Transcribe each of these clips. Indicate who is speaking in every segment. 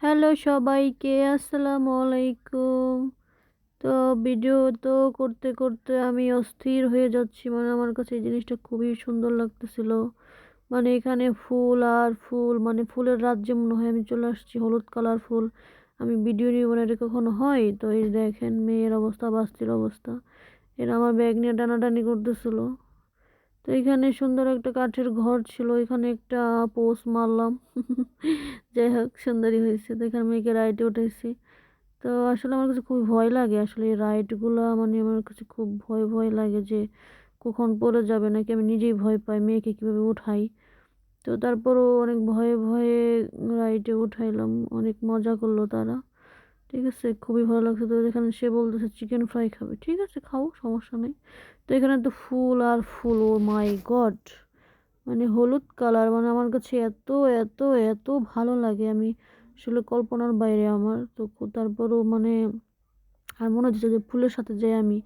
Speaker 1: Hello সবাইকে, আসসালামু আলাইকুম। তো ভিডিও তো করতে করতে আমি অস্থির হয়ে যাচ্ছি। মানে আমার কাছে এই জিনিসটা খুবই সুন্দর লাগতেছিল। মানে এখানে ফুল আর ফুল, মানে ফুলের রাজ্যে মনে হয় আমি চলে আসছি। হলুদ কালার ফুল, আমি ভিডিও নিয়ে মানে এটা কখনো হয়? তো এই দেখেন মেয়ের অবস্থা, বাস্তির অবস্থা। এরা আমার ব্যাগ নিয়ে টানাটানি করতেছিল। তো এখানে সুন্দর একটা কাঠের ঘর ছিল, এখানে একটা পোস্ট মারলাম। যাই হোক, সুন্দরী হয়েছে। তো এখানে মেয়েকে রাইডে উঠেছি। তো আসলে আমার কাছে খুব ভয় লাগে, আসলে এই রাইডগুলা মানে আমার কাছে খুব ভয় ভয় লাগে যে কখন পড়ে যাবে নাকি। আমি নিজেই ভয় পাই মেয়েকে কীভাবে উঠাই। তো তারপরও অনেক ভয়ে ভয়ে রাইডে উঠাইলাম, অনেক মজা করলো তারা। ঠিক আছে, খুবই ভালো লাগছে। তো এখানে সে বলতেছে চিকেন ফ্রাই খাবে, ঠিক আছে খাও, সমস্যা নেই। তো এখানে তো ফুল আর ফুল, ও মাই গড! মানে হলুদ কালার, মানে আমার কাছে এত এত এত ভালো লাগে, আমি আসলে কল্পনার বাইরে আমার। তো তারপরও মানে আর মনে হচ্ছে যে ফুলের সাথে যে আমি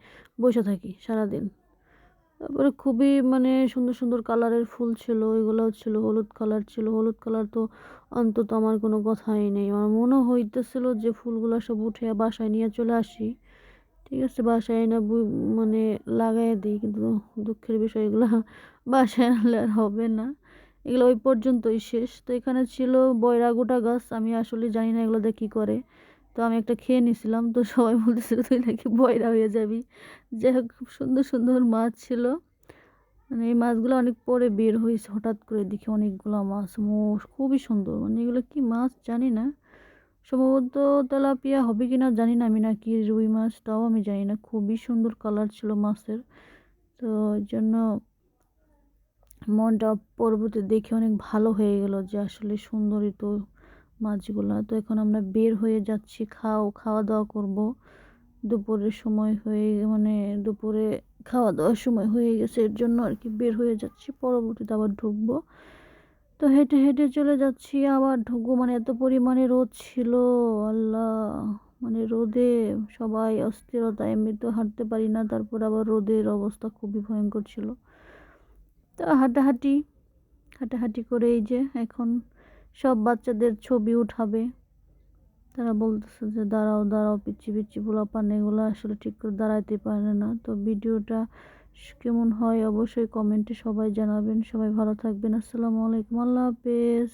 Speaker 1: বসে থাকি সারাদিন। তারপরে খুবই মানে সুন্দর সুন্দর কালারের ফুল ছিল, এগুলোও ছিল হলুদ কালার ছিল। হলুদ কালার তো অন্তত আমার কোনো কথাই নেই। আমার মনে হইতেছিল যে ফুলগুলো সব উঠে বাসায় নিয়ে চলে আসি। ঠিক আছে, বাসায় এনে মানে লাগাই দিই, কিন্তু দুঃখের বিষয় এগুলো বাসায় আনলে আর হবে না। এগুলো ওই পর্যন্তই শেষ। তো এখানে ছিল বৈরাগুটা গাছ, আমি আসলে জানি না এগুলো দিয়ে কী করে। তো আমি একটা খেয়ে নিছিলাম। তো সবাই বলতেছিল তুই নাকি বয়রা হয়ে যাবি। যাই হোক, খুব সুন্দর সুন্দর মাছ ছিল। মানে এই মাছগুলো অনেক পরে বের হয়েছে, হঠাৎ করে দেখি অনেকগুলো মাছ, মোষ খুবই সুন্দর। মানে এগুলো কি মাছ জানি না, সম্ভবত তেলাপিয়া হবে কিনা জানি না আমি, নাকি রুই মাছ তাও আমি জানি না। খুবই সুন্দর কালার ছিল মাছের। তো এর জন্য মনটা পরবর্তী দেখে অনেক ভালো হয়ে গেল যে আসলে সুন্দরই তো মাছগুলা। তো এখন আমরা বের হয়ে যাচ্ছি, খাওয়া দাওয়া করব। দুপুরের সময় হয়ে মানে দুপুরে খাওয়া দাওয়ার সময় হয়ে গেছে, এর জন্য আর কি বের হয়ে যাচ্ছি। পরবর্তীতে আবার ঢুকবো। তো হেঁটে হেঁটে চলে যাচ্ছি, আবার ঢুকবো। মানে এত পরিমাণে রোদ ছিল, আল্লাহ! মানে রোদে সবাই অস্থিরতা, এমনি তো হাঁটতে পারি না, তারপর আবার রোদের অবস্থা খুবই ভয়ঙ্কর ছিল। তো হাঁটাহাঁটি করে এই যে এখন সব বাচ্চাদের ছবি উঠাবে। তারা বলতেছে যে দাঁড়াও দাঁড়াও, পিচ্ছি পিচ্ছি পোলাপান, এগুলো আসলে ঠিক করে দাঁড়াইতে পারে না। তো ভিডিওটা কেমন হয় অবশ্যই কমেন্টে সবাই জানাবেন। সবাই ভালো থাকবেন। আসসালামু আলাইকুম, আল্লাহ হাফেজ।